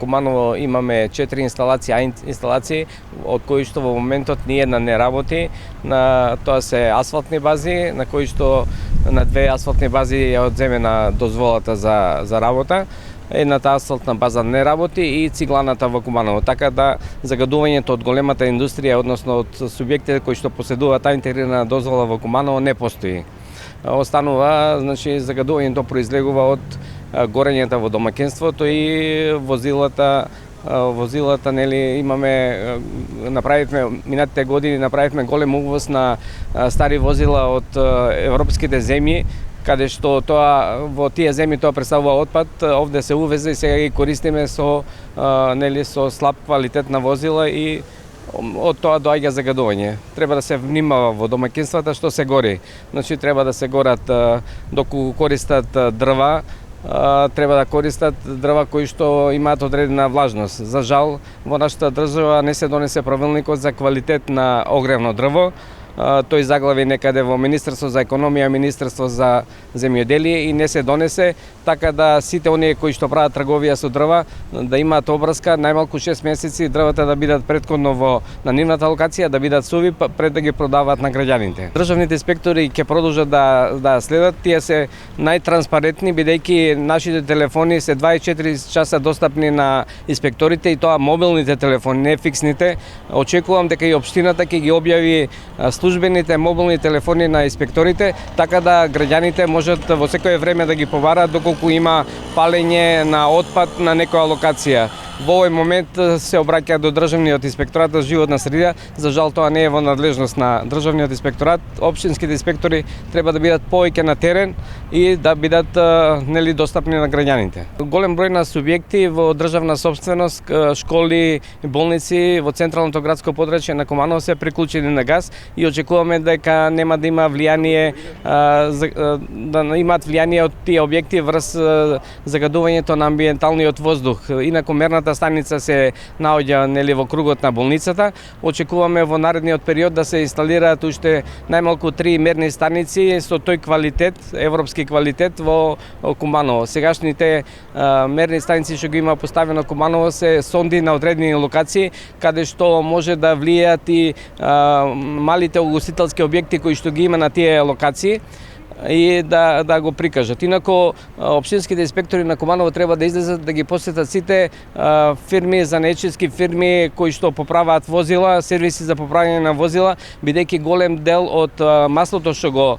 Куманово имаме 4 инсталации, од кои што во моментот ни една не работи. Тоа се асфалтни бази, на кои што на 2 асфалтни бази ја одземена дозволата за работа. Едната асфалтна база не работи и цигланата во Куманово. Така да загадувањето од големата индустрија, односно од субјектите кои што поседуваат таа интегрирана дозвола во Куманово не постои. Останува, значи, загадувањето произлегува од горењата во домаќинството и возилата, нели, направивме минатите години голем увоз на стари возила од европските земји, каде што тоа во тие земји тоа представува отпад, овде се увезе и сега ги користиме со слаб квалитет на возила и од тоа доаѓа загадување. Треба да се внимава во домаќинствата што се гори. Значи треба да се горат доколку користат дрва, треба да користат дрва кои што имаат одредена влажност. За жал, во нашата држава не се донесе правилникот за квалитет на огревно дрво. Тој заглави некаде во Министерство за економија, Министерство за земјоделие и не се донесе, така да сите оние кои што прават трговија со дрва да имаат обврска најмалку 6 месеци дрвата да бидат претходно на нивната локација, да бидат суви пред да ги продаваат на граѓаните. Државните инспектори ќе продолжат да следат, тие се најтранспарентни бидејќи нашите телефони се 24 часа достапни на инспекторите и тоа мобилните телефони, не фиксните. Очекувам дека и општината ќе ги објави службените мобилни телефони на инспекторите, така да граѓаните можат во секое време да ги побараат доколку има палење на отпад на некоја локација. Во овој момент се обраќаат до државниот инспекторат за животна средина. За жал тоа не е во надлежност на државниот инспекторат. Општинските инспектори треба да бидат повеќе на терен и да бидат достапни на граѓаните. Голем број на субјекти во државна собственост, школи, болници во централното градско подрачје на Куманово се приклучени на газ и очекуваме дека нема да има влијание, да имаат влијание од тие објекти врз загадувањето на амбиенталниот воздух. Инаку мерната станица се наоѓа во кругот на болницата. Очекуваме во наредниот период да се инсталираат уште најмалку 3 мерни станици со тој квалитет, европски квалитет во Куманово. Сегашните мерни станици што ги има поставено Куманово се сонди на одредени локации каде што може да влијаат и малите угостителски објекти кои што ги има на тие локации и да го прикажат. Инаку општинските инспектори на Куманово треба да излезат да ги посетат сите фирми, занечиски фирми кои што поправаат возила, сервиси за поправање на возила, бидејќи голем дел од маслото што го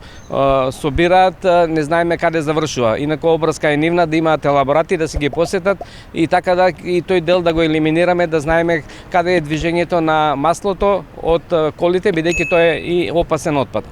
собираат не знаеме каде завршува. Инаку обврска е нивна да имаат елаборати да се ги посетат и така да и тој дел да го елиминираме, да знаеме каде е движењето на маслото од колите, бидејќи тоа е и опасен отпад.